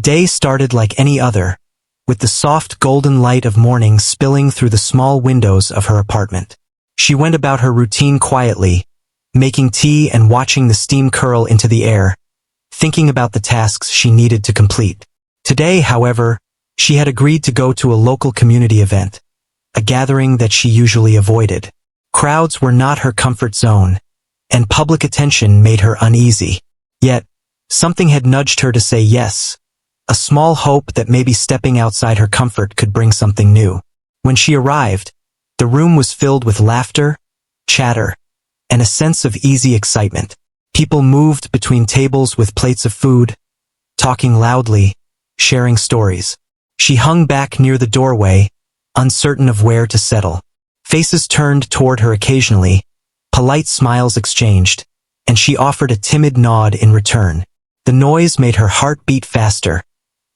day started like any other, with the soft golden light of morning spilling through the small windows of her apartment. She went about her routine quietly, making tea and watching the steam curl into the air, thinking about the tasks she needed to complete. Today, however, she had agreed to go to a local community event, a gathering that she usually avoided. Crowds were not her comfort zone, and public attention made her uneasy. Yet, something had nudged her to say yes, a small hope that maybe stepping outside her comfort could bring something new. When she arrived, the room was filled with laughter, chatter, and a sense of easy excitement. People moved between tables with plates of food, talking loudly, sharing stories. She hung back near the doorway, uncertain of where to settle. Faces turned toward her occasionally, polite smiles exchanged, and she offered a timid nod in return. The noise made her heart beat faster,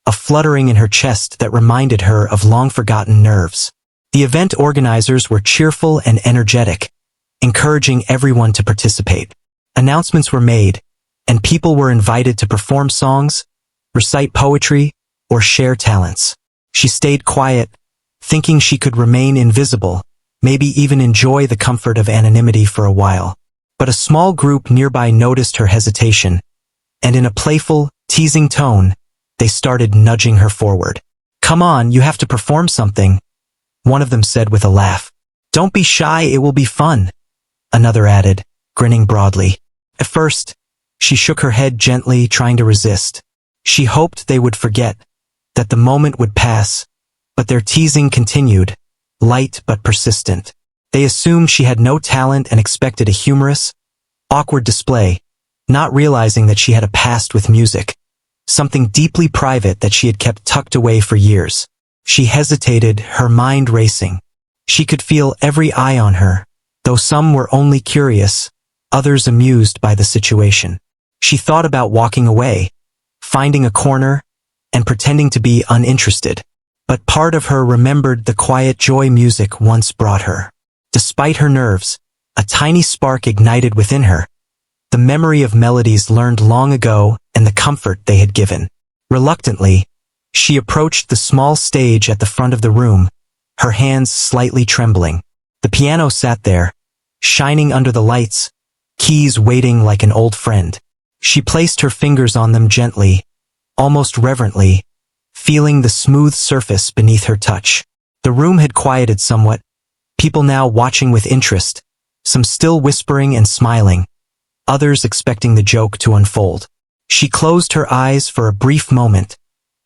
a fluttering in her chest that reminded her of long-forgotten nerves. The event organizers were cheerful and energetic, encouraging everyone to participate. Announcements were made, and people were invited to perform songs, recite poetry, or share talents. She stayed quiet, thinking she could remain invisible, maybe even enjoy the comfort of anonymity for a while. But a small group nearby noticed her hesitation, and in a playful, teasing tone, they started nudging her forward. "Come on, you have to perform something," one of them said with a laugh. "Don't be shy, it will be fun," another added, grinning broadly. At first, she shook her head gently, trying to resist. She hoped they would forget, that the moment would pass, but their teasing continued, light but persistent. They assumed she had no talent and expected a humorous, awkward display, not realizing that she had a past with music, something deeply private that she had kept tucked away for years. She hesitated, her mind racing. She could feel every eye on her, though some were only curious, others amused by the situation. She thought about walking away, finding a corner, and pretending to be uninterested. But part of her remembered the quiet joy music once brought her. Despite her nerves, a tiny spark ignited within her, the memory of melodies learned long ago and the comfort they had given. Reluctantly, she approached the small stage at the front of the room, her hands slightly trembling. The piano sat there, shining under the lights, keys waiting like an old friend. She placed her fingers on them gently, almost reverently, feeling the smooth surface beneath her touch. The room had quieted somewhat, people now watching with interest, some still whispering and smiling, others expecting the joke to unfold. She closed her eyes for a brief moment,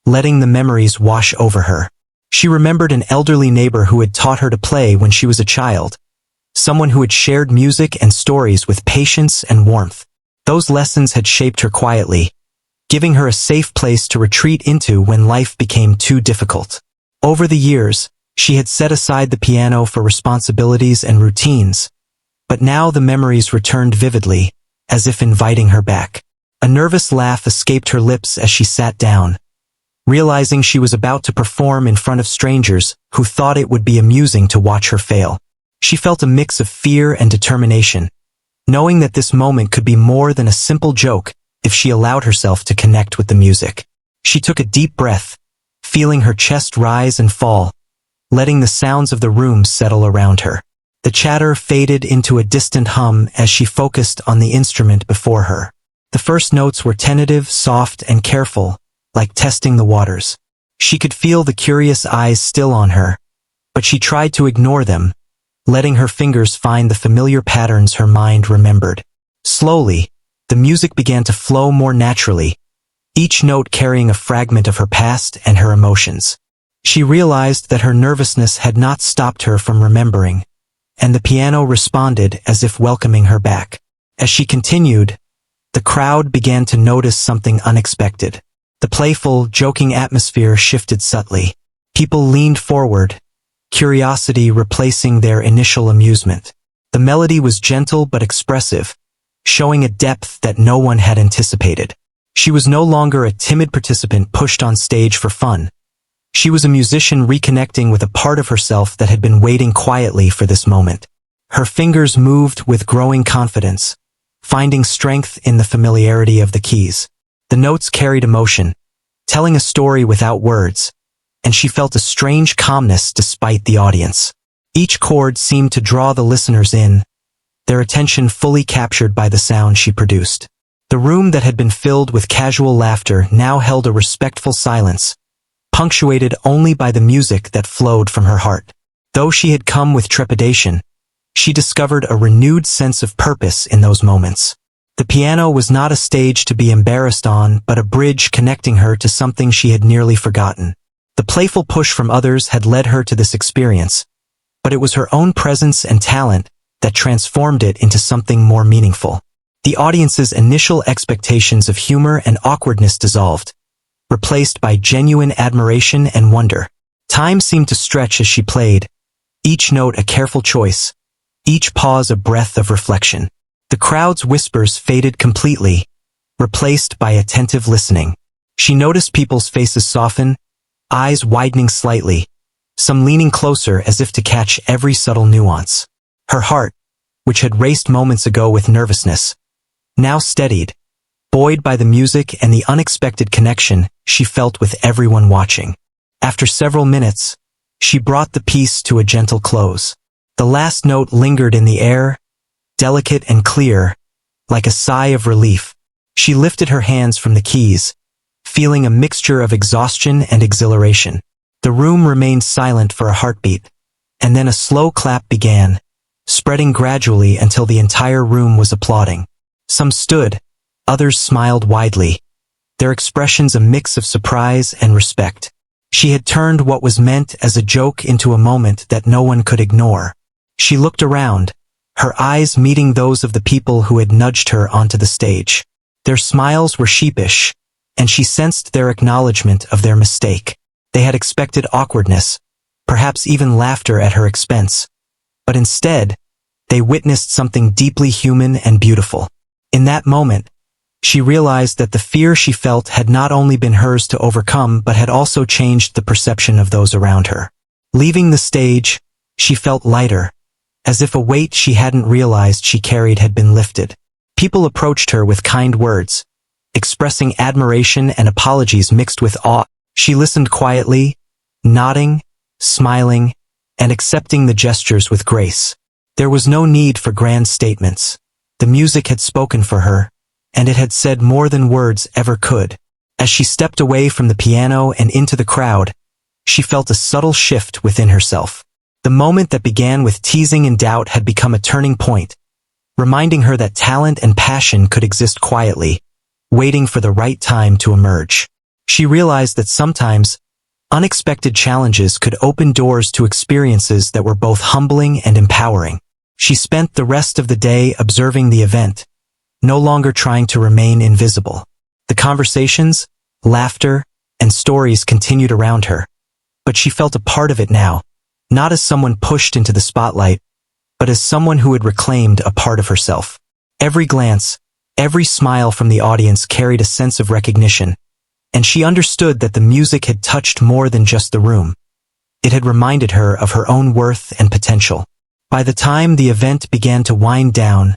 letting the memories wash over her. She remembered an elderly neighbor who had taught her to play when she was a child, someone who had shared music and stories with patience and warmth. Those lessons had shaped her quietly, giving her a safe place to retreat into when life became too difficult. Over the years, she had set aside the piano for responsibilities and routines, but now the memories returned vividly, as if inviting her back. A nervous laugh escaped her lips as she sat down, realizing she was about to perform in front of strangers who thought it would be amusing to watch her fail. She felt a mix of fear and determination, knowing that this moment could be more than a simple joke if she allowed herself to connect with the music. She took a deep breath, feeling her chest rise and fall, letting the sounds of the room settle around her. The chatter faded into a distant hum as she focused on the instrument before her. The first notes were tentative, soft, and careful, like testing the waters. She could feel the curious eyes still on her, but she tried to ignore them, letting her fingers find the familiar patterns her mind remembered. Slowly, the music began to flow more naturally, each note carrying a fragment of her past and her emotions. She realized that her nervousness had not stopped her from remembering, and the piano responded as if welcoming her back. As she continued, the crowd began to notice something unexpected. The playful, joking atmosphere shifted subtly. People leaned forward, curiosity replacing their initial amusement. The melody was gentle but expressive, showing a depth that no one had anticipated. She was no longer a timid participant pushed on stage for fun. She was a musician reconnecting with a part of herself that had been waiting quietly for this moment. Her fingers moved with growing confidence, finding strength in the familiarity of the keys. The notes carried emotion, telling a story without words, and she felt a strange calmness despite the audience. Each chord seemed to draw the listeners in, their attention fully captured by the sound she produced. The room that had been filled with casual laughter now held a respectful silence, punctuated only by the music that flowed from her heart. Though she had come with trepidation, she discovered a renewed sense of purpose in those moments. The piano was not a stage to be embarrassed on, but a bridge connecting her to something she had nearly forgotten. The playful push from others had led her to this experience, but it was her own presence and talent that transformed it into something more meaningful. The audience's initial expectations of humor and awkwardness dissolved, replaced by genuine admiration and wonder. Time seemed to stretch as she played, each note a careful choice, each pause a breath of reflection. The crowd's whispers faded completely, replaced by attentive listening. She noticed people's faces soften, eyes widening slightly, some leaning closer as if to catch every subtle nuance. Her heart, which had raced moments ago with nervousness, now steadied, buoyed by the music and the unexpected connection she felt with everyone watching. After several minutes, she brought the piece to a gentle close. The last note lingered in the air, delicate and clear, like a sigh of relief. She lifted her hands from the keys, feeling a mixture of exhaustion and exhilaration. The room remained silent for a heartbeat, and then a slow clap began, spreading gradually until the entire room was applauding. Some stood, others smiled widely, their expressions a mix of surprise and respect. She had turned what was meant as a joke into a moment that no one could ignore. She looked around, her eyes meeting those of the people who had nudged her onto the stage. Their smiles were sheepish, and she sensed their acknowledgement of their mistake. They had expected awkwardness, perhaps even laughter at her expense. But instead, they witnessed something deeply human and beautiful. In that moment, she realized that the fear she felt had not only been hers to overcome but had also changed the perception of those around her. Leaving the stage, she felt lighter, as if a weight she hadn't realized she carried had been lifted. People approached her with kind words, expressing admiration and apologies mixed with awe. She listened quietly, nodding, smiling, and accepting the gestures with grace. There was no need for grand statements. The music had spoken for her, and it had said more than words ever could. As she stepped away from the piano and into the crowd, she felt a subtle shift within herself. The moment that began with teasing and doubt had become a turning point, reminding her that talent and passion could exist quietly, waiting for the right time to emerge. She realized that sometimes, unexpected challenges could open doors to experiences that were both humbling and empowering. She spent the rest of the day observing the event, no longer trying to remain invisible. The conversations, laughter, and stories continued around her, but she felt a part of it now, not as someone pushed into the spotlight, but as someone who had reclaimed a part of herself. Every glance, every smile from the audience carried a sense of recognition, and she understood that the music had touched more than just the room. It had reminded her of her own worth and potential. By the time the event began to wind down,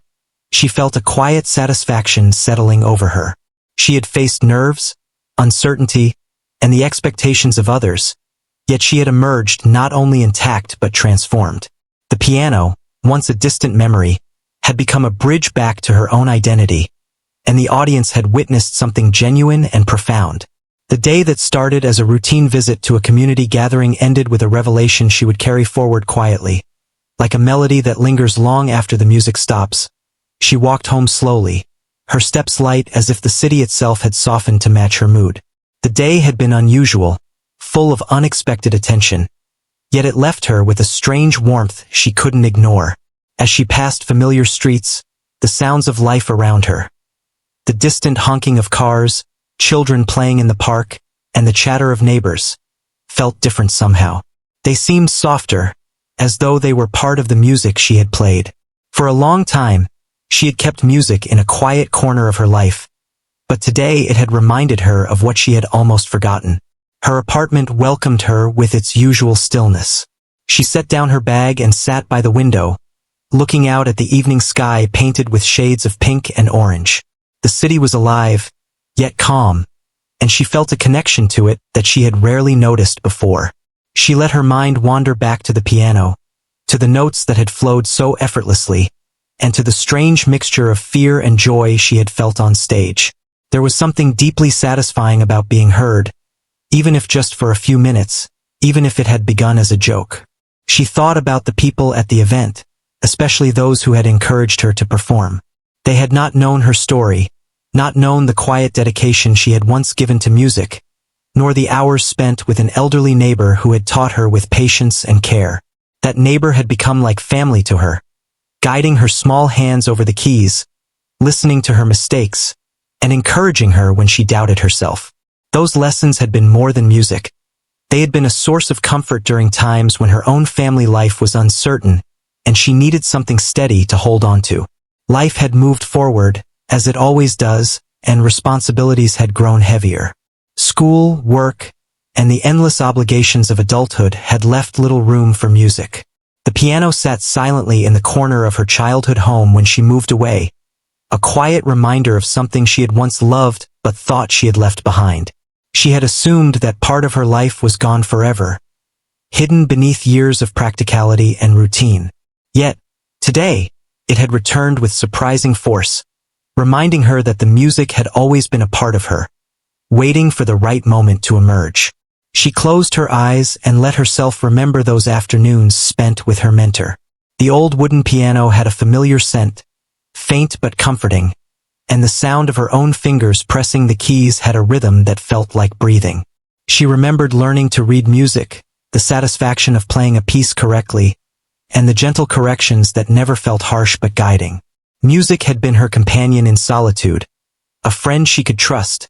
she felt a quiet satisfaction settling over her. She had faced nerves, uncertainty, and the expectations of others, yet she had emerged not only intact but transformed. The piano, once a distant memory, had become a bridge back to her own identity, and the audience had witnessed something genuine and profound. The day that started as a routine visit to a community gathering ended with a revelation she would carry forward quietly. Like a melody that lingers long after the music stops, she walked home slowly, her steps light as if the city itself had softened to match her mood. The day had been unusual, full of unexpected attention, yet it left her with a strange warmth she couldn't ignore. As she passed familiar streets, the sounds of life around her, the distant honking of cars, children playing in the park, and the chatter of neighbors, felt different somehow. They seemed softer, as though they were part of the music she had played. For a long time, she had kept music in a quiet corner of her life, but today it had reminded her of what she had almost forgotten. Her apartment welcomed her with its usual stillness. She set down her bag and sat by the window, looking out at the evening sky painted with shades of pink and orange. The city was alive, yet calm, and she felt a connection to it that she had rarely noticed before. She let her mind wander back to the piano, to the notes that had flowed so effortlessly, and to the strange mixture of fear and joy she had felt on stage. There was something deeply satisfying about being heard, even if just for a few minutes, even if it had begun as a joke. She thought about the people at the event, especially those who had encouraged her to perform. They had not known her story, not known the quiet dedication she had once given to music, nor the hours spent with an elderly neighbor who had taught her with patience and care. That neighbor had become like family to her, guiding her small hands over the keys, listening to her mistakes, and encouraging her when she doubted herself. Those lessons had been more than music. They had been a source of comfort during times when her own family life was uncertain, and she needed something steady to hold on to. Life had moved forward, as it always does, and responsibilities had grown heavier. School, work, and the endless obligations of adulthood had left little room for music. The piano sat silently in the corner of her childhood home when she moved away, a quiet reminder of something she had once loved but thought she had left behind. She had assumed that part of her life was gone forever, hidden beneath years of practicality and routine. Yet, today, it had returned with surprising force, reminding her that the music had always been a part of her, waiting for the right moment to emerge. She closed her eyes and let herself remember those afternoons spent with her mentor. The old wooden piano had a familiar scent, faint but comforting, and the sound of her own fingers pressing the keys had a rhythm that felt like breathing. She remembered learning to read music, the satisfaction of playing a piece correctly, and the gentle corrections that never felt harsh but guiding. Music had been her companion in solitude, a friend she could trust,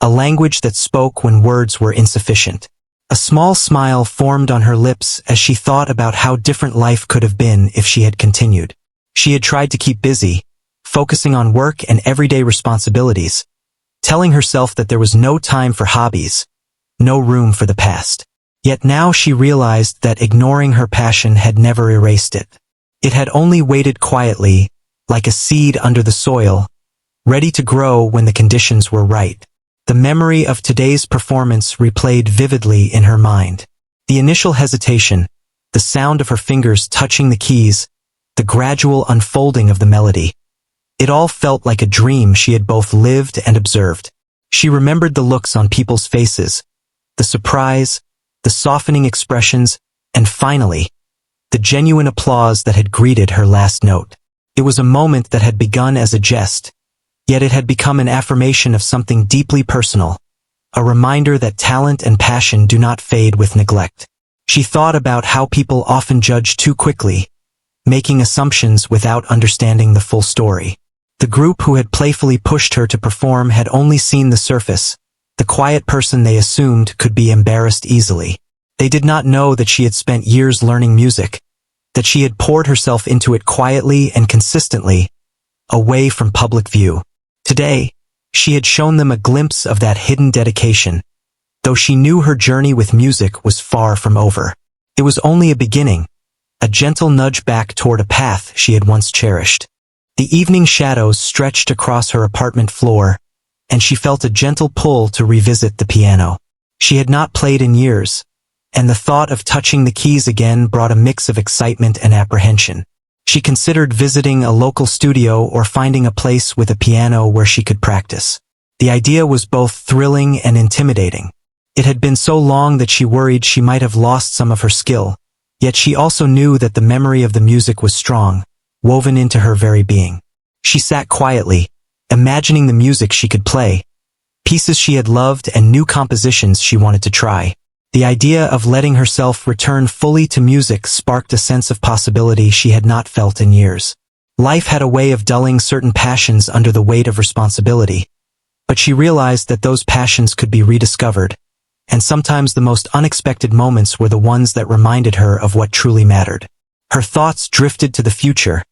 a language that spoke when words were insufficient. A small smile formed on her lips as she thought about how different life could have been if she had continued. She had tried to keep busy, focusing on work and everyday responsibilities, telling herself that there was no time for hobbies, no room for the past. Yet now she realized that ignoring her passion had never erased it. It had only waited quietly, like a seed under the soil, ready to grow when the conditions were right. The memory of today's performance replayed vividly in her mind. The initial hesitation, the sound of her fingers touching the keys, the gradual unfolding of the melody. It all felt like a dream she had both lived and observed. She remembered the looks on people's faces, the surprise, the softening expressions, and finally, the genuine applause that had greeted her last note. It was a moment that had begun as a jest, yet it had become an affirmation of something deeply personal, a reminder that talent and passion do not fade with neglect. She thought about how people often judge too quickly, making assumptions without understanding the full story. The group who had playfully pushed her to perform had only seen the surface, the quiet person they assumed could be embarrassed easily. They did not know that she had spent years learning music, that she had poured herself into it quietly and consistently, away from public view. Today, she had shown them a glimpse of that hidden dedication, though she knew her journey with music was far from over. It was only a beginning, a gentle nudge back toward a path she had once cherished. The evening shadows stretched across her apartment floor, and she felt a gentle pull to revisit the piano. She had not played in years, and the thought of touching the keys again brought a mix of excitement and apprehension. She considered visiting a local studio or finding a place with a piano where she could practice. The idea was both thrilling and intimidating. It had been so long that she worried she might have lost some of her skill, yet she also knew that the memory of the music was strong, woven into her very being. She sat quietly, imagining the music she could play, pieces she had loved and new compositions she wanted to try. The idea of letting herself return fully to music sparked a sense of possibility she had not felt in years. Life had a way of dulling certain passions under the weight of responsibility, but she realized that those passions could be rediscovered, and sometimes the most unexpected moments were the ones that reminded her of what truly mattered. Her thoughts drifted to the future,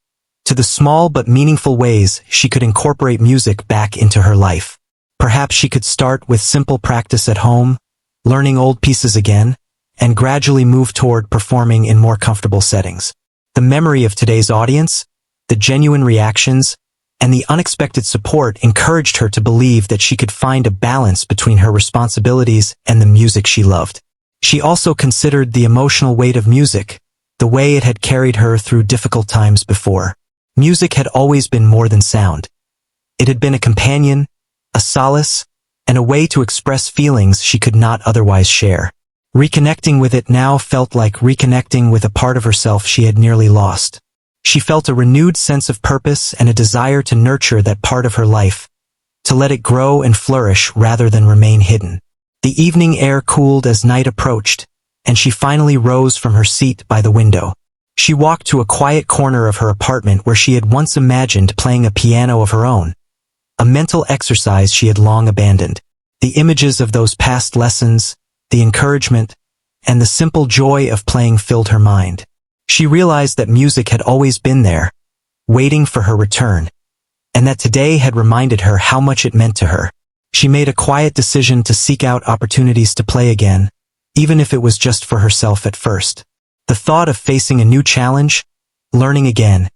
to the small but meaningful ways she could incorporate music back into her life. Perhaps she could start with simple practice at home, learning old pieces again, and gradually move toward performing in more comfortable settings. The memory of today's audience, the genuine reactions, and the unexpected support encouraged her to believe that she could find a balance between her responsibilities and the music she loved. She also considered the emotional weight of music, the way it had carried her through difficult times before. Music had always been more than sound. It had been a companion, a solace, and a way to express feelings she could not otherwise share. Reconnecting with it now felt like reconnecting with a part of herself she had nearly lost. She felt a renewed sense of purpose and a desire to nurture that part of her life, to let it grow and flourish rather than remain hidden. The evening air cooled as night approached, and she finally rose from her seat by the window. She walked to a quiet corner of her apartment where she had once imagined playing a piano of her own, a mental exercise she had long abandoned. The images of those past lessons, the encouragement, and the simple joy of playing filled her mind. She realized that music had always been there, waiting for her return, and that today had reminded her how much it meant to her. She made a quiet decision to seek out opportunities to play again, even if it was just for herself at first. The thought of facing a new challenge, learning again,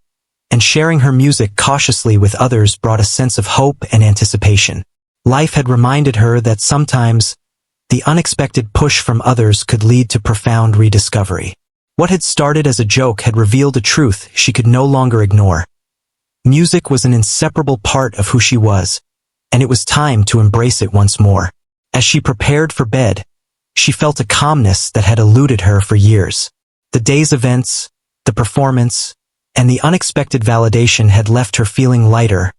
and sharing her music cautiously with others brought a sense of hope and anticipation. Life had reminded her that sometimes the unexpected push from others could lead to profound rediscovery. What had started as a joke had revealed a truth she could no longer ignore. Music was an inseparable part of who she was, and it was time to embrace it once more. As she prepared for bed, she felt a calmness that had eluded her for years. The day's events, the performance, and the unexpected validation had left her feeling lighter,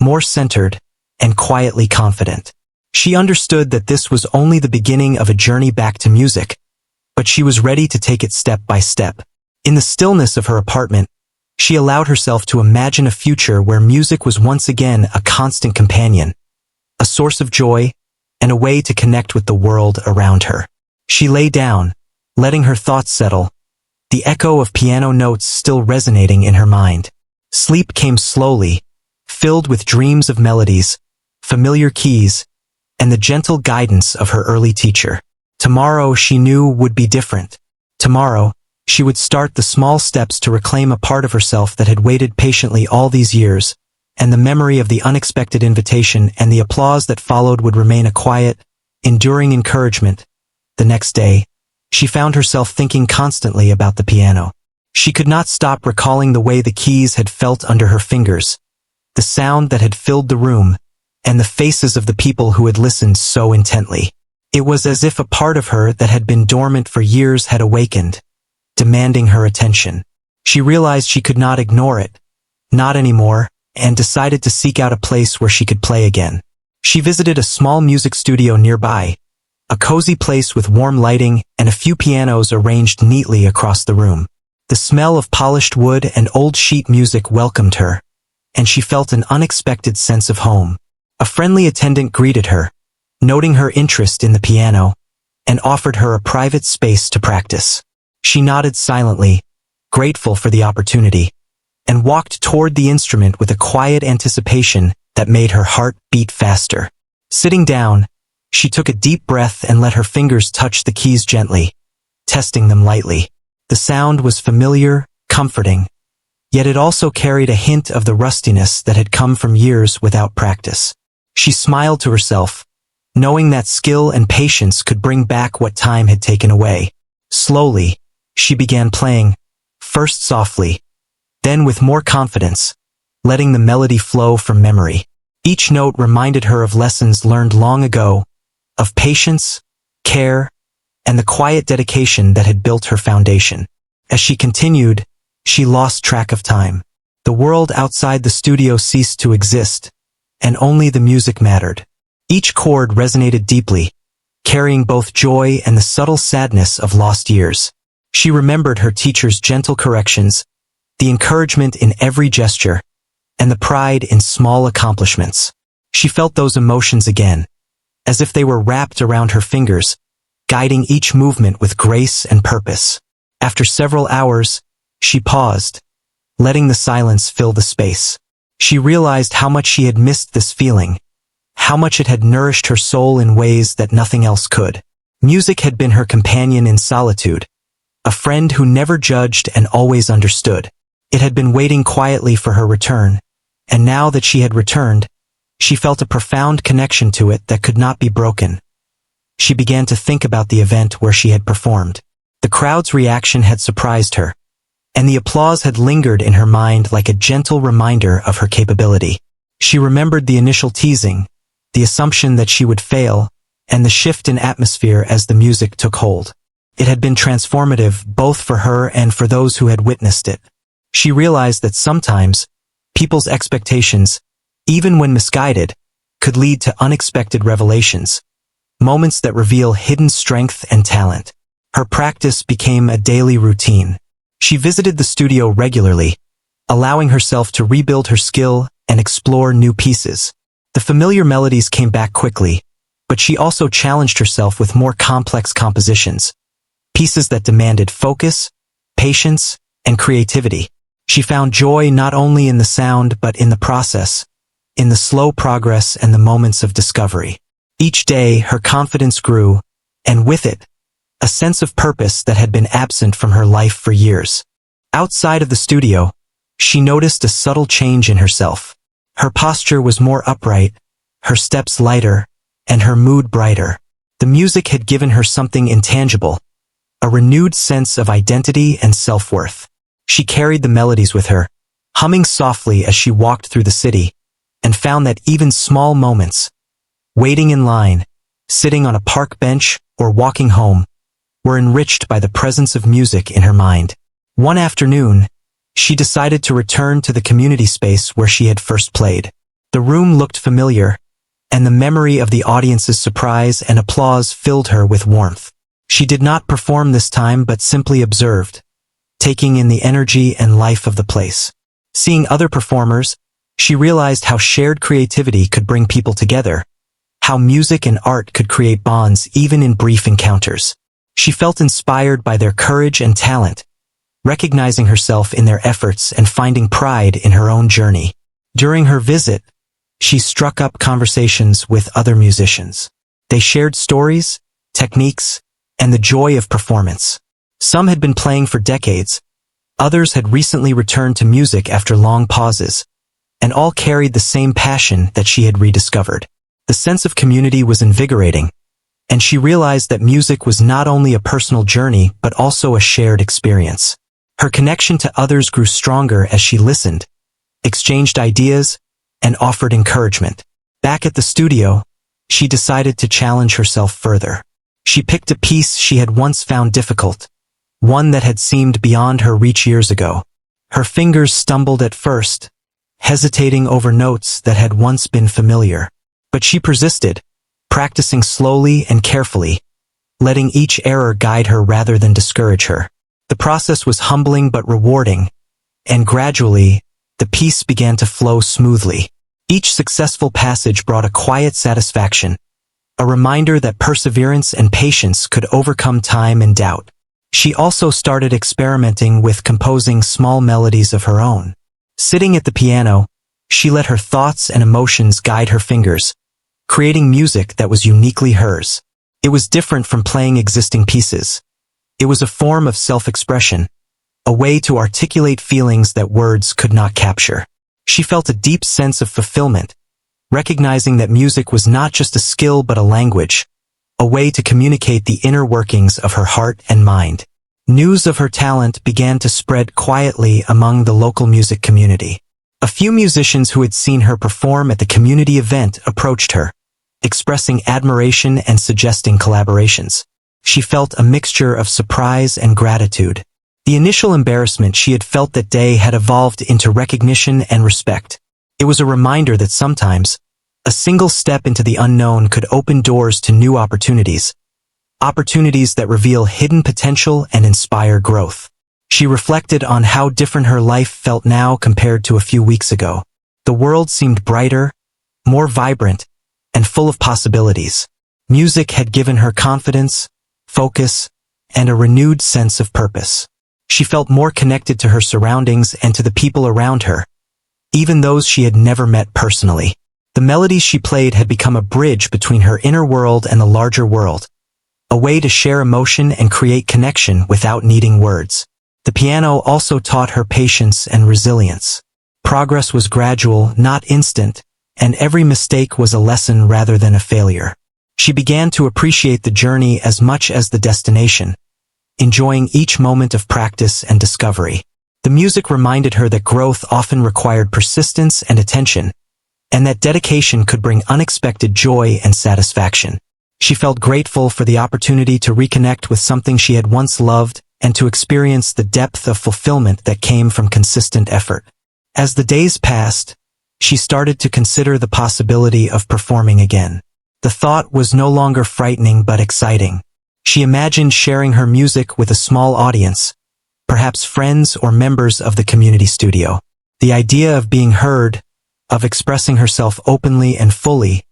more centered, and quietly confident. She understood that this was only the beginning of a journey back to music, but she was ready to take it step by step. In the stillness of her apartment, she allowed herself to imagine a future where music was once again a constant companion, a source of joy, and a way to connect with the world around her. She lay down, letting her thoughts settle, the echo of piano notes still resonating in her mind. Sleep came slowly, filled with dreams of melodies, familiar keys, and the gentle guidance of her early teacher. Tomorrow, she knew, would be different. Tomorrow, she would start the small steps to reclaim a part of herself that had waited patiently all these years, and the memory of the unexpected invitation and the applause that followed would remain a quiet, enduring encouragement. The next day, she found herself thinking constantly about the piano. She could not stop recalling the way the keys had felt under her fingers, the sound that had filled the room, and the faces of the people who had listened so intently. It was as if a part of her that had been dormant for years had awakened, demanding her attention. She realized she could not ignore it, not anymore, and decided to seek out a place where she could play again. She visited a small music studio nearby, a cozy place with warm lighting and a few pianos arranged neatly across the room. The smell of polished wood and old sheet music welcomed her, and she felt an unexpected sense of home. A friendly attendant greeted her, noting her interest in the piano, and offered her a private space to practice. She nodded silently, grateful for the opportunity, and walked toward the instrument with a quiet anticipation that made her heart beat faster. Sitting down, she took a deep breath and let her fingers touch the keys gently, testing them lightly. The sound was familiar, comforting, yet it also carried a hint of the rustiness that had come from years without practice. She smiled to herself, knowing that skill and patience could bring back what time had taken away. Slowly, she began playing, first softly, then with more confidence, letting the melody flow from memory. Each note reminded her of lessons learned long ago, of patience, care, and the quiet dedication that had built her foundation. As she continued, she lost track of time. The world outside the studio ceased to exist, and only the music mattered. Each chord resonated deeply, carrying both joy and the subtle sadness of lost years. She remembered her teacher's gentle corrections, the encouragement in every gesture, and the pride in small accomplishments. She felt those emotions again, as if they were wrapped around her fingers, guiding each movement with grace and purpose. After several hours, she paused, letting the silence fill the space. She realized how much she had missed this feeling, how much it had nourished her soul in ways that nothing else could. Music had been her companion in solitude, a friend who never judged and always understood. It had been waiting quietly for her return, and now that she had returned, she felt a profound connection to it that could not be broken. She began to think about the event where she had performed. The crowd's reaction had surprised her, and the applause had lingered in her mind like a gentle reminder of her capability. She remembered the initial teasing, the assumption that she would fail, and the shift in atmosphere as the music took hold. It had been transformative both for her and for those who had witnessed it. She realized that sometimes, people's expectations, even when misguided, could lead to unexpected revelations, moments that reveal hidden strength and talent. Her practice became a daily routine. She visited the studio regularly, allowing herself to rebuild her skill and explore new pieces. The familiar melodies came back quickly, but she also challenged herself with more complex compositions, pieces that demanded focus, patience, and creativity. She found joy not only in the sound but in the process, in the slow progress and the moments of discovery. Each day, her confidence grew, and with it, a sense of purpose that had been absent from her life for years. Outside of the studio, she noticed a subtle change in herself. Her posture was more upright, her steps lighter, and her mood brighter. The music had given her something intangible, a renewed sense of identity and self-worth. She carried the melodies with her, humming softly as she walked through the city, and found that even small moments, waiting in line, sitting on a park bench, or walking home, were enriched by the presence of music in her mind. One afternoon, she decided to return to the community space where she had first played. The room looked familiar, and the memory of the audience's surprise and applause filled her with warmth. She did not perform this time but simply observed, taking in the energy and life of the place. Seeing other performers, she realized how shared creativity could bring people together, how music and art could create bonds even in brief encounters. She felt inspired by their courage and talent, recognizing herself in their efforts and finding pride in her own journey. During her visit, she struck up conversations with other musicians. They shared stories, techniques, and the joy of performance. Some had been playing for decades, others had recently returned to music after long pauses, and all carried the same passion that she had rediscovered. The sense of community was invigorating, and she realized that music was not only a personal journey but also a shared experience. Her connection to others grew stronger as she listened, exchanged ideas, and offered encouragement. Back at the studio, she decided to challenge herself further. She picked a piece she had once found difficult, one that had seemed beyond her reach years ago. Her fingers stumbled at first, hesitating over notes that had once been familiar. But she persisted, practicing slowly and carefully, letting each error guide her rather than discourage her. The process was humbling but rewarding, and gradually, the piece began to flow smoothly. Each successful passage brought a quiet satisfaction, a reminder that perseverance and patience could overcome time and doubt. She also started experimenting with composing small melodies of her own. Sitting at the piano, she let her thoughts and emotions guide her fingers, creating music that was uniquely hers. It was different from playing existing pieces. It was a form of self-expression, a way to articulate feelings that words could not capture. She felt a deep sense of fulfillment, recognizing that music was not just a skill but a language, a way to communicate the inner workings of her heart and mind. News of her talent began to spread quietly among the local music community. A few musicians who had seen her perform at the community event approached her, expressing admiration and suggesting collaborations. She felt a mixture of surprise and gratitude. The initial embarrassment she had felt that day had evolved into recognition and respect. It was a reminder that sometimes, a single step into the unknown could open doors to new opportunities that reveal hidden potential and inspire growth. She reflected on how different her life felt now compared to a few weeks ago. The world seemed brighter, more vibrant, and full of possibilities. Music had given her confidence, focus, and a renewed sense of purpose. She felt more connected to her surroundings and to the people around her, even those she had never met personally. The melodies she played had become a bridge between her inner world and the larger world, a way to share emotion and create connection without needing words. The piano also taught her patience and resilience. Progress was gradual, not instant, and every mistake was a lesson rather than a failure. She began to appreciate the journey as much as the destination, enjoying each moment of practice and discovery. The music reminded her that growth often required persistence and attention, and that dedication could bring unexpected joy and satisfaction. She felt grateful for the opportunity to reconnect with something she had once loved and to experience the depth of fulfillment that came from consistent effort. As the days passed, she started to consider the possibility of performing again. The thought was no longer frightening but exciting. She imagined sharing her music with a small audience, perhaps friends or members of the community studio. The idea of being heard, of expressing herself openly and fully,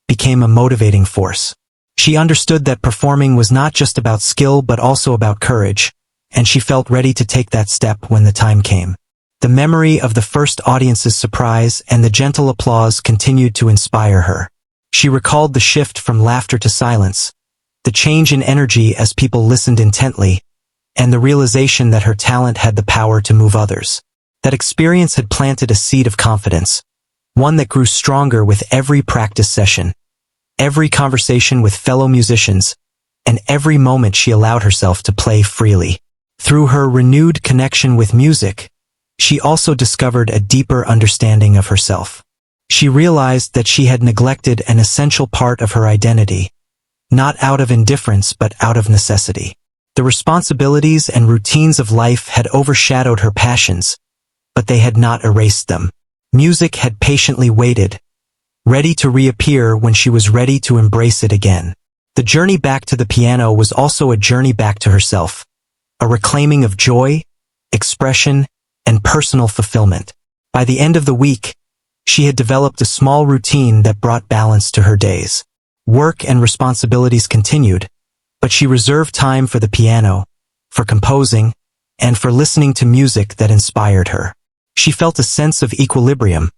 became a motivating force. She understood that performing was not just about skill but also about courage, and she felt ready to take that step when the time came. The memory of the first audience's surprise and the gentle applause continued to inspire her. She recalled the shift from laughter to silence, the change in energy as people listened intently, and the realization that her talent had the power to move others. That experience had planted a seed of confidence, one that grew stronger with every practice session, every conversation with fellow musicians, and every moment she allowed herself to play freely. Through her renewed connection with music, she also discovered a deeper understanding of herself. She realized that she had neglected an essential part of her identity, not out of indifference but out of necessity. The responsibilities and routines of life had overshadowed her passions, but they had not erased them. Music had patiently waited, ready to reappear when she was ready to embrace it again. The journey back to the piano was also a journey back to herself, a reclaiming of joy, expression, and personal fulfillment. By the end of the week, she had developed a small routine that brought balance to her days. Work and responsibilities continued, but she reserved time for the piano, for composing, and for listening to music that inspired her. She felt a sense of equilibrium,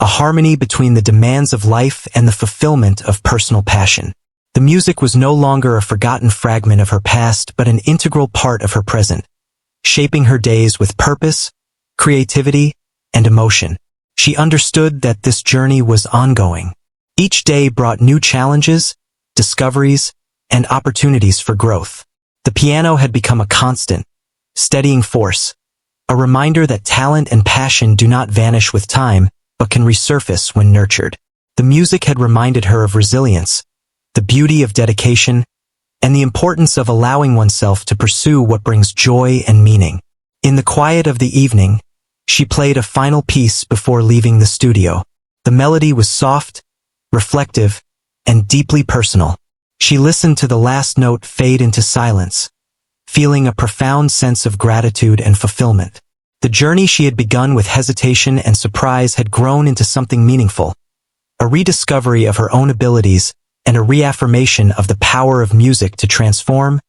a harmony between the demands of life and the fulfillment of personal passion. The music was no longer a forgotten fragment of her past but an integral part of her present, shaping her days with purpose, creativity, and emotion. She understood that this journey was ongoing. Each day brought new challenges, discoveries, and opportunities for growth. The piano had become a constant, steadying force, a reminder that talent and passion do not vanish with time, but can resurface when nurtured. The music had reminded her of resilience, the beauty of dedication, and the importance of allowing oneself to pursue what brings joy and meaning. In the quiet of the evening, she played a final piece before leaving the studio. The melody was soft, reflective, and deeply personal. She listened to the last note fade into silence, feeling a profound sense of gratitude and fulfillment. The journey she had begun with hesitation and surprise had grown into something meaningful, a rediscovery of her own abilities and a reaffirmation of the power of music to transform,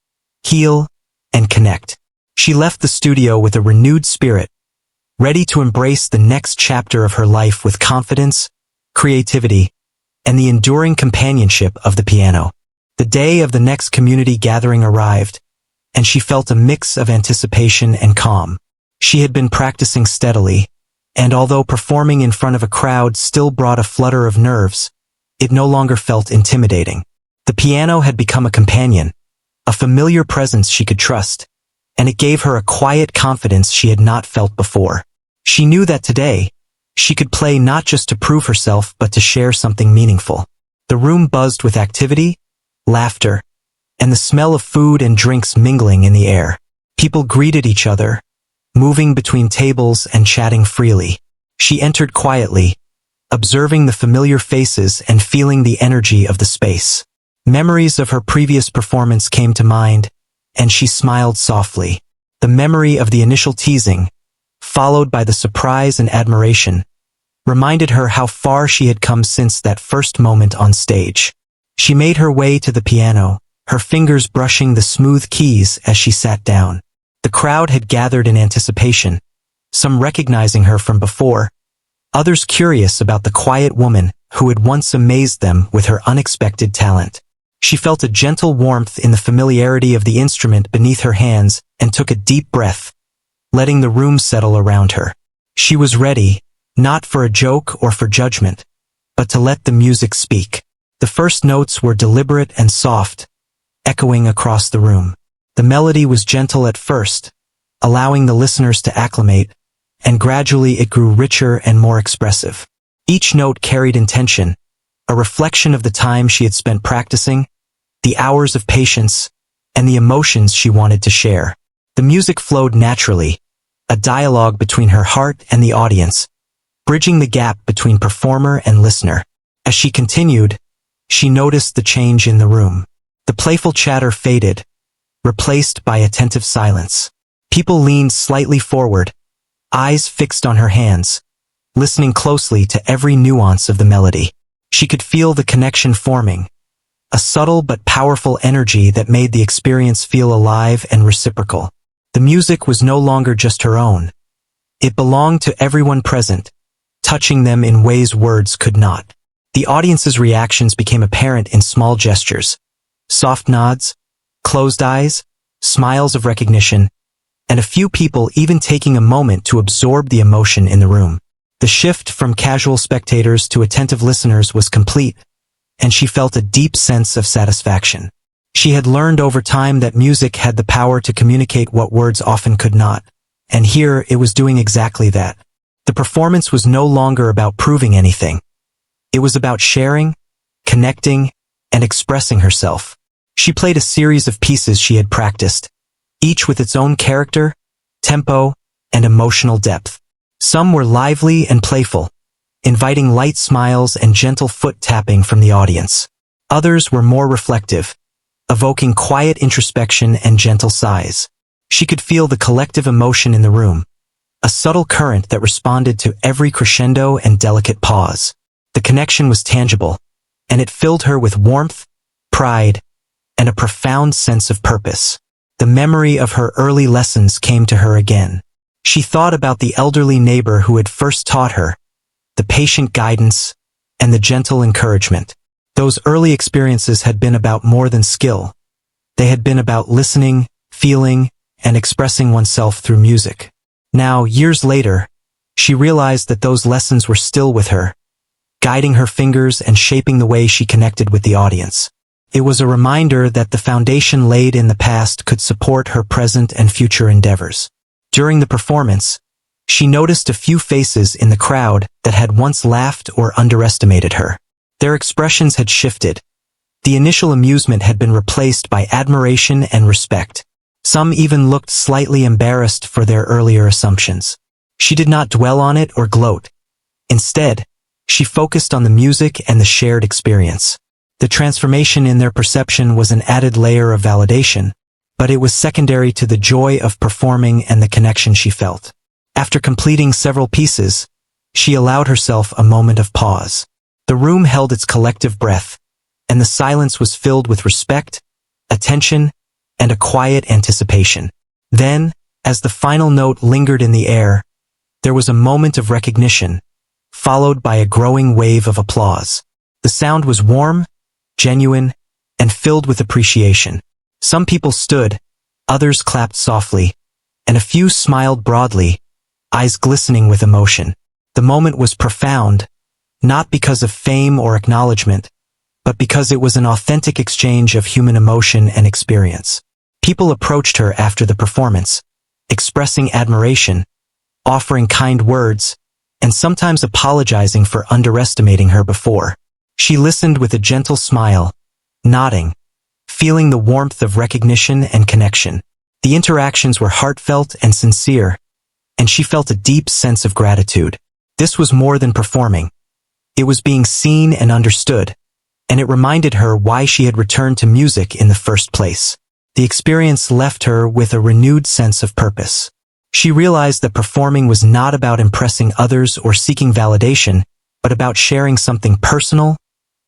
heal, and connect. She left the studio with a renewed spirit, ready to embrace the next chapter of her life with confidence, creativity, and the enduring companionship of the piano. The day of the next community gathering arrived, and she felt a mix of anticipation and calm. She had been practicing steadily, and although performing in front of a crowd still brought a flutter of nerves, it no longer felt intimidating. The piano had become a companion, a familiar presence she could trust, and it gave her a quiet confidence she had not felt before. She knew that today, she could play not just to prove herself but to share something meaningful. The room buzzed with activity, laughter, and the smell of food and drinks mingling in the air. People greeted each other, moving between tables and chatting freely. She entered quietly, observing the familiar faces and feeling the energy of the space. Memories of her previous performance came to mind, and she smiled softly. The memory of the initial teasing, followed by the surprise and admiration, reminded her how far she had come since that first moment on stage. She made her way to the piano, her fingers brushing the smooth keys as she sat down. The crowd had gathered in anticipation, some recognizing her from before, others curious about the quiet woman who had once amazed them with her unexpected talent. She felt a gentle warmth in the familiarity of the instrument beneath her hands and took a deep breath, letting the room settle around her. She was ready, not for a joke or for judgment, but to let the music speak. The first notes were deliberate and soft, echoing across the room. The melody was gentle at first, allowing the listeners to acclimate, and gradually it grew richer and more expressive. Each note carried intention, a reflection of the time she had spent practicing, the hours of patience, and the emotions she wanted to share. The music flowed naturally, a dialogue between her heart and the audience, bridging the gap between performer and listener. As she continued, she noticed the change in the room. The playful chatter faded, replaced by attentive silence. People leaned slightly forward, eyes fixed on her hands, listening closely to every nuance of the melody. She could feel the connection forming, a subtle but powerful energy that made the experience feel alive and reciprocal. The music was no longer just her own. It belonged to everyone present, touching them in ways words could not. The audience's reactions became apparent in small gestures, soft nods, closed eyes, smiles of recognition, and a few people even taking a moment to absorb the emotion in the room. The shift from casual spectators to attentive listeners was complete, and she felt a deep sense of satisfaction. She had learned over time that music had the power to communicate what words often could not, and here it was doing exactly that. The performance was no longer about proving anything. It was about sharing, connecting, and expressing herself. She played a series of pieces she had practiced, each with its own character, tempo, and emotional depth. Some were lively and playful, inviting light smiles and gentle foot tapping from the audience. Others were more reflective, evoking quiet introspection and gentle sighs. She could feel the collective emotion in the room, a subtle current that responded to every crescendo and delicate pause. The connection was tangible, and it filled her with warmth, pride, and a profound sense of purpose. The memory of her early lessons came to her again. She thought about the elderly neighbor who had first taught her, the patient guidance, and the gentle encouragement. Those early experiences had been about more than skill. They had been about listening, feeling, and expressing oneself through music. Now, years later, she realized that those lessons were still with her, guiding her fingers and shaping the way she connected with the audience. It was a reminder that the foundation laid in the past could support her present and future endeavors. During the performance, she noticed a few faces in the crowd that had once laughed or underestimated her. Their expressions had shifted. The initial amusement had been replaced by admiration and respect. Some even looked slightly embarrassed for their earlier assumptions. She did not dwell on it or gloat. Instead, she focused on the music and the shared experience. The transformation in their perception was an added layer of validation, but it was secondary to the joy of performing and the connection she felt. After completing several pieces, she allowed herself a moment of pause. The room held its collective breath, and the silence was filled with respect, attention, and a quiet anticipation. Then, as the final note lingered in the air, there was a moment of recognition, followed by a growing wave of applause. The sound was warm, genuine, and filled with appreciation. Some people stood, others clapped softly, and a few smiled broadly, eyes glistening with emotion. The moment was profound, not because of fame or acknowledgement, but because it was an authentic exchange of human emotion and experience. People approached her after the performance, expressing admiration, offering kind words, and sometimes apologizing for underestimating her before. She listened with a gentle smile, nodding, feeling the warmth of recognition and connection. The interactions were heartfelt and sincere, and she felt a deep sense of gratitude. This was more than performing. It was being seen and understood, and it reminded her why she had returned to music in the first place. The experience left her with a renewed sense of purpose. She realized that performing was not about impressing others or seeking validation, but about sharing something personal,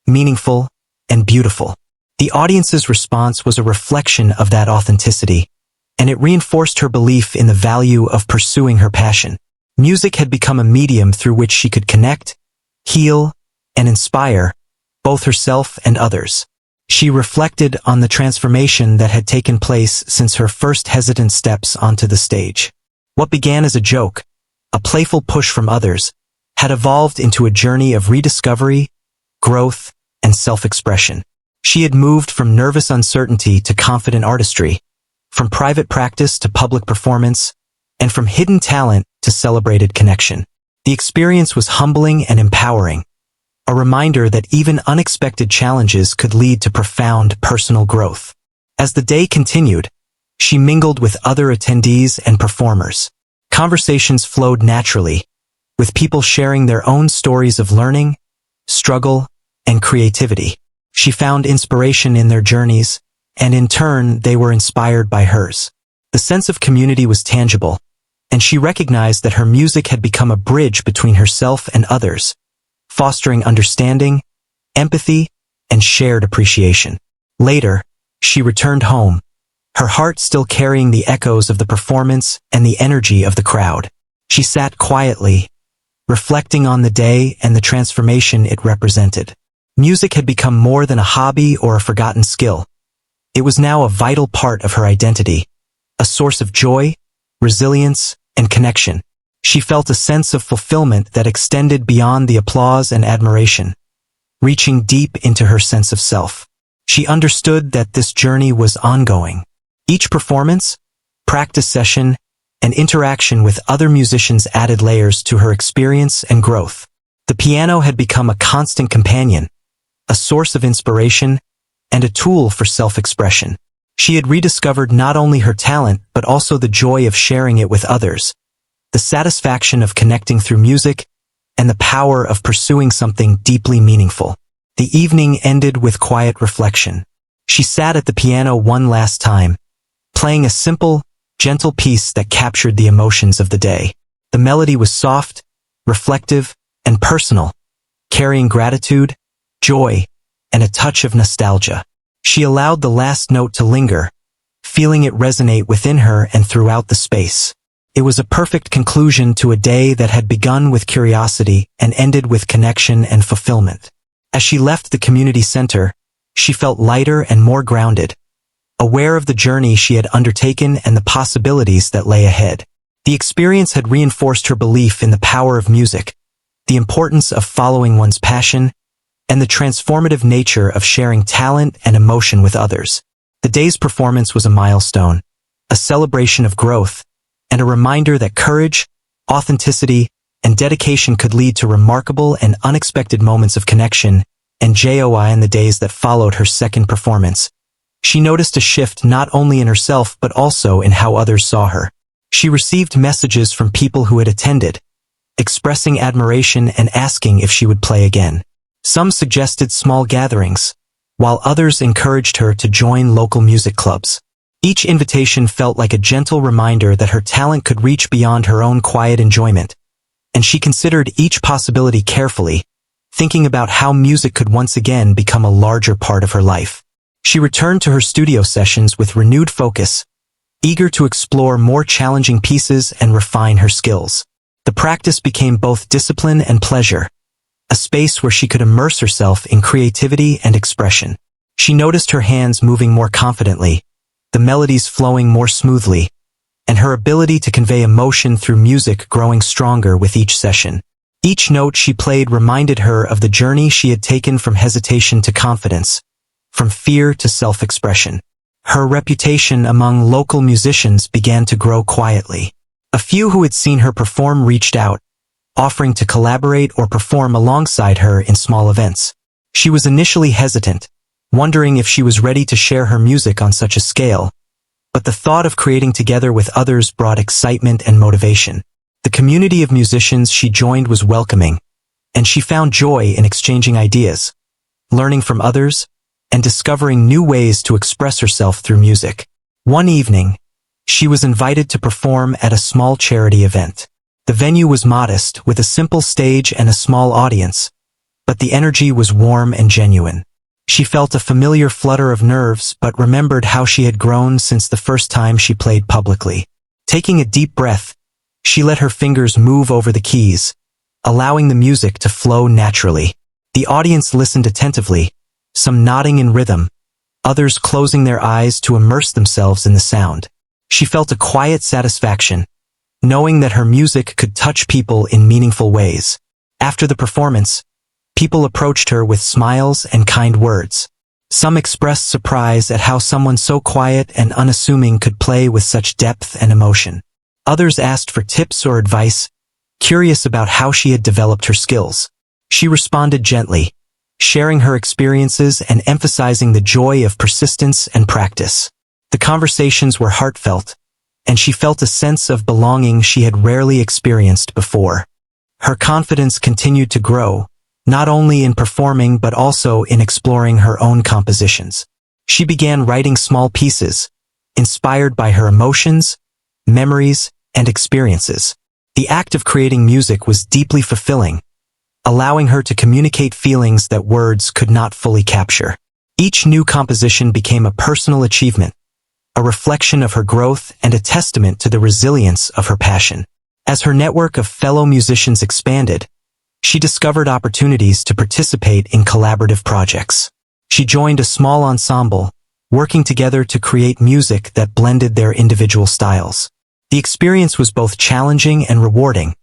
meaningful, and beautiful. The audience's response was a reflection of that authenticity, and it reinforced her belief in the value of pursuing her passion. Music had become a medium through which she could connect, heal, and inspire, both herself and others. She reflected on the transformation that had taken place since her first hesitant steps onto the stage. What began as a joke, a playful push from others, had evolved into a journey of rediscovery, growth, and self-expression. She had moved from nervous uncertainty to confident artistry, from private practice to public performance, and from hidden talent to celebrated connection. The experience was humbling and empowering, a reminder that even unexpected challenges could lead to profound personal growth. As the day continued, she mingled with other attendees and performers. Conversations flowed naturally, with people sharing their own stories of learning, struggle, and creativity. She found inspiration in their journeys, and in turn, they were inspired by hers. The sense of community was tangible, and she recognized that her music had become a bridge between herself and others, fostering understanding, empathy, and shared appreciation. Later, she returned home, her heart still carrying the echoes of the performance and the energy of the crowd. She sat quietly, reflecting on the day and the transformation it represented. Music had become more than a hobby or a forgotten skill. It was now a vital part of her identity, a source of joy, resilience, and connection. She felt a sense of fulfillment that extended beyond the applause and admiration, reaching deep into her sense of self. She understood that this journey was ongoing. Each performance, practice session, and interaction with other musicians added layers to her experience and growth. The piano had become a constant companion, a source of inspiration, and a tool for self-expression. She had rediscovered not only her talent but also the joy of sharing it with others, the satisfaction of connecting through music, and the power of pursuing something deeply meaningful. The evening ended with quiet reflection. She sat at the piano one last time, playing a simple, gentle piece that captured the emotions of the day. The melody was soft, reflective, and personal, carrying gratitude, joy, and a touch of nostalgia. She allowed the last note to linger, feeling it resonate within her and throughout the space. It was a perfect conclusion to a day that had begun with curiosity and ended with connection and fulfillment. As she left the community center, she felt lighter and more grounded, aware of the journey she had undertaken and the possibilities that lay ahead. The experience had reinforced her belief in the power of music, the importance of following one's passion, and the transformative nature of sharing talent and emotion with others. The day's performance was a milestone, a celebration of growth, and a reminder that courage, authenticity, and dedication could lead to remarkable and unexpected moments of connection and joy. In the days that followed her second performance, she noticed a shift not only in herself but also in how others saw her. She received messages from people who had attended, expressing admiration and asking if she would play again. Some suggested small gatherings, while others encouraged her to join local music clubs. Each invitation felt like a gentle reminder that her talent could reach beyond her own quiet enjoyment, and she considered each possibility carefully, thinking about how music could once again become a larger part of her life. She returned to her studio sessions with renewed focus, eager to explore more challenging pieces and refine her skills. The practice became both discipline and pleasure, a space where she could immerse herself in creativity and expression. She noticed her hands moving more confidently, the melodies flowing more smoothly, and her ability to convey emotion through music growing stronger with each session. Each note she played reminded her of the journey she had taken from hesitation to confidence, from fear to self-expression. Her reputation among local musicians began to grow quietly. A few who had seen her perform reached out, offering to collaborate or perform alongside her in small events. She was initially hesitant, wondering if she was ready to share her music on such a scale, but the thought of creating together with others brought excitement and motivation. The community of musicians she joined was welcoming, and she found joy in exchanging ideas, learning from others, and discovering new ways to express herself through music. One evening, she was invited to perform at a small charity event. The venue was modest, with a simple stage and a small audience, but the energy was warm and genuine. She felt a familiar flutter of nerves but remembered how she had grown since the first time she played publicly. Taking a deep breath, she let her fingers move over the keys, allowing the music to flow naturally. The audience listened attentively, some nodding in rhythm, others closing their eyes to immerse themselves in the sound. She felt a quiet satisfaction, knowing that her music could touch people in meaningful ways. After the performance, people approached her with smiles and kind words. Some expressed surprise at how someone so quiet and unassuming could play with such depth and emotion. Others asked for tips or advice, curious about how she had developed her skills. She responded gently, sharing her experiences and emphasizing the joy of persistence and practice. The conversations were heartfelt, and she felt a sense of belonging she had rarely experienced before. Her confidence continued to grow, not only in performing but also in exploring her own compositions. She began writing small pieces, inspired by her emotions, memories, and experiences. The act of creating music was deeply fulfilling, allowing her to communicate feelings that words could not fully capture. Each new composition became a personal achievement, a reflection of her growth and a testament to the resilience of her passion. As her network of fellow musicians expanded, she discovered opportunities to participate in collaborative projects. She joined a small ensemble, working together to create music that blended their individual styles. The experience was both challenging and rewarding,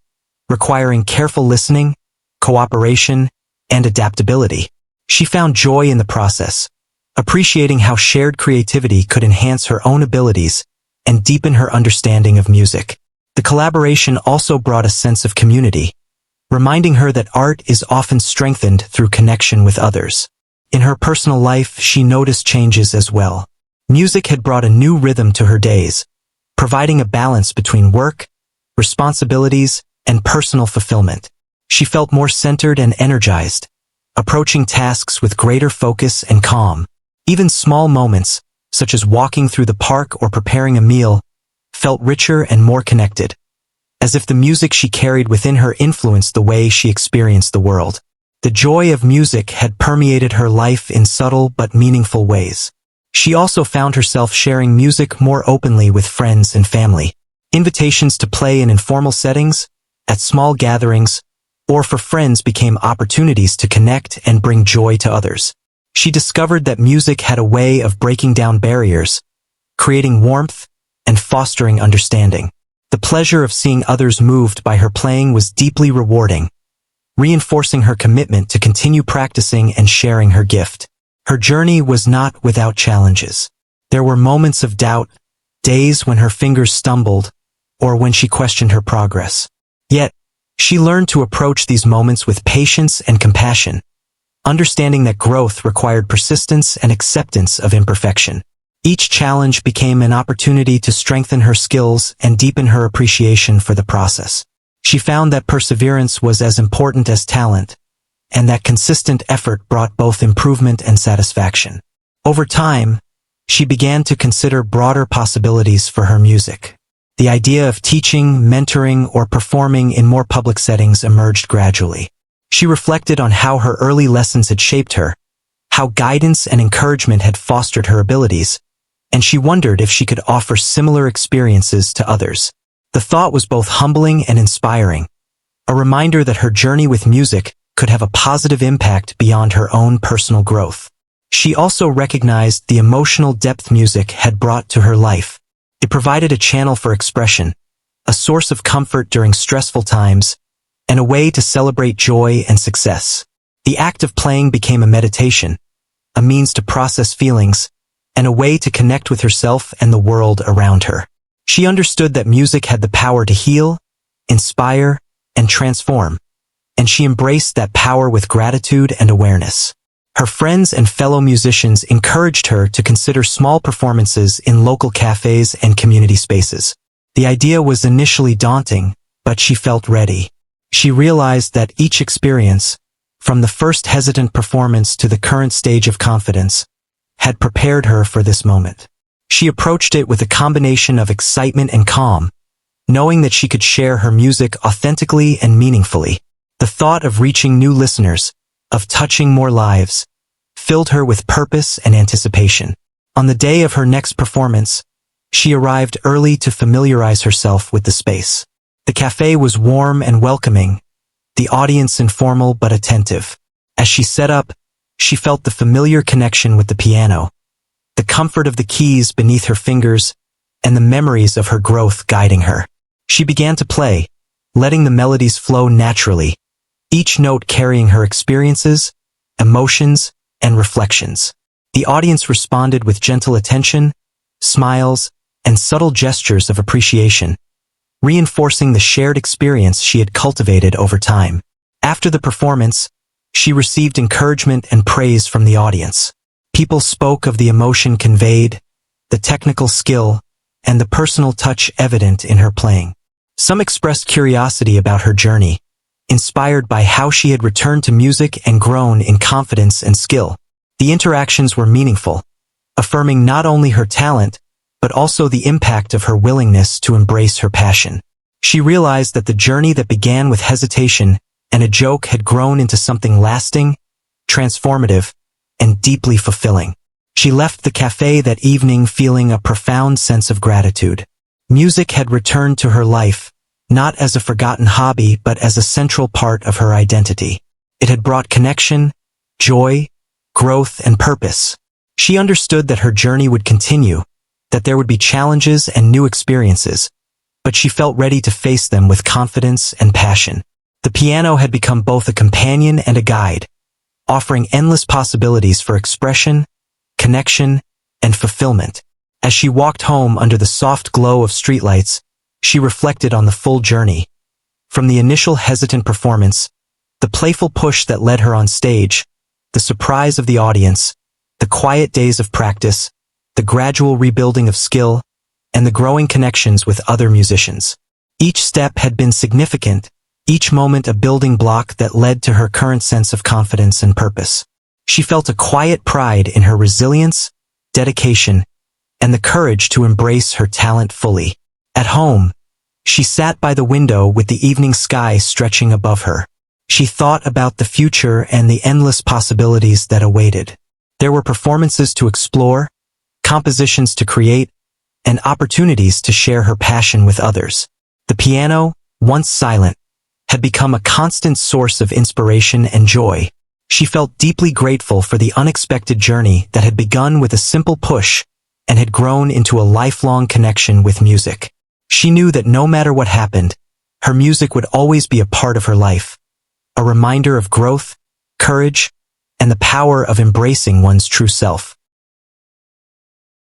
requiring careful listening, cooperation, and adaptability. She found joy in the process, appreciating how shared creativity could enhance her own abilities and deepen her understanding of music. The collaboration also brought a sense of community, reminding her that art is often strengthened through connection with others. In her personal life, she noticed changes as well. Music had brought a new rhythm to her days, providing a balance between work, responsibilities, and personal fulfillment. She felt more centered and energized, approaching tasks with greater focus and calm. Even small moments, such as walking through the park or preparing a meal, felt richer and more connected, as if the music she carried within her influenced the way she experienced the world. The joy of music had permeated her life in subtle but meaningful ways. She also found herself sharing music more openly with friends and family. Invitations to play in informal settings, at small gatherings, or for friends became opportunities to connect and bring joy to others. She discovered that music had a way of breaking down barriers, creating warmth, and fostering understanding. The pleasure of seeing others moved by her playing was deeply rewarding, reinforcing her commitment to continue practicing and sharing her gift. Her journey was not without challenges. There were moments of doubt, days when her fingers stumbled, or when she questioned her progress. Yet, she learned to approach these moments with patience and compassion, understanding that growth required persistence and acceptance of imperfection. Each challenge became an opportunity to strengthen her skills and deepen her appreciation for the process. She found that perseverance was as important as talent, and that consistent effort brought both improvement and satisfaction. Over time, she began to consider broader possibilities for her music. The idea of teaching, mentoring, or performing in more public settings emerged gradually. She reflected on how her early lessons had shaped her, how guidance and encouragement had fostered her abilities, and she wondered if she could offer similar experiences to others. The thought was both humbling and inspiring, a reminder that her journey with music could have a positive impact beyond her own personal growth. She also recognized the emotional depth music had brought to her life. It provided a channel for expression, a source of comfort during stressful times, and a way to celebrate joy and success. The act of playing became a meditation, a means to process feelings, and a way to connect with herself and the world around her. She understood that music had the power to heal, inspire, and transform, and she embraced that power with gratitude and awareness. Her friends and fellow musicians encouraged her to consider small performances in local cafes and community spaces. The idea was initially daunting, but she felt ready. She realized that each experience, from the first hesitant performance to the current stage of confidence, had prepared her for this moment. She approached it with a combination of excitement and calm, knowing that she could share her music authentically and meaningfully. The thought of reaching new listeners, of touching more lives, filled her with purpose and anticipation. On the day of her next performance, she arrived early to familiarize herself with the space. The cafe was warm and welcoming, the audience informal but attentive. As she set up, she felt the familiar connection with the piano, the comfort of the keys beneath her fingers, and the memories of her growth guiding her. She began to play, letting the melodies flow naturally, each note carrying her experiences, emotions, and reflections. The audience responded with gentle attention, smiles, and subtle gestures of appreciation, reinforcing the shared experience she had cultivated over time. After the performance, she received encouragement and praise from the audience. People spoke of the emotion conveyed, the technical skill, and the personal touch evident in her playing. Some expressed curiosity about her journey, inspired by how she had returned to music and grown in confidence and skill. The interactions were meaningful, affirming not only her talent, but also the impact of her willingness to embrace her passion. She realized that the journey that began with hesitation and a joke had grown into something lasting, transformative, and deeply fulfilling. She left the cafe that evening feeling a profound sense of gratitude. Music had returned to her life, not as a forgotten hobby but as a central part of her identity. It had brought connection, joy, growth, and purpose. She understood that her journey would continue, that there would be challenges and new experiences, but she felt ready to face them with confidence and passion. The piano had become both a companion and a guide, offering endless possibilities for expression, connection, and fulfillment. As she walked home under the soft glow of streetlights, she reflected on the full journey. From the initial hesitant performance, the playful push that led her on stage, the surprise of the audience, the quiet days of practice, the gradual rebuilding of skill, and the growing connections with other musicians. Each step had been significant, each moment a building block that led to her current sense of confidence and purpose. She felt a quiet pride in her resilience, dedication, and the courage to embrace her talent fully. At home, she sat by the window with the evening sky stretching above her. She thought about the future and the endless possibilities that awaited. There were performances to explore, compositions to create, and opportunities to share her passion with others. The piano, once silent, had become a constant source of inspiration and joy. She felt deeply grateful for the unexpected journey that had begun with a simple push and had grown into a lifelong connection with music. She knew that no matter what happened, her music would always be a part of her life, a reminder of growth, courage, and the power of embracing one's true self.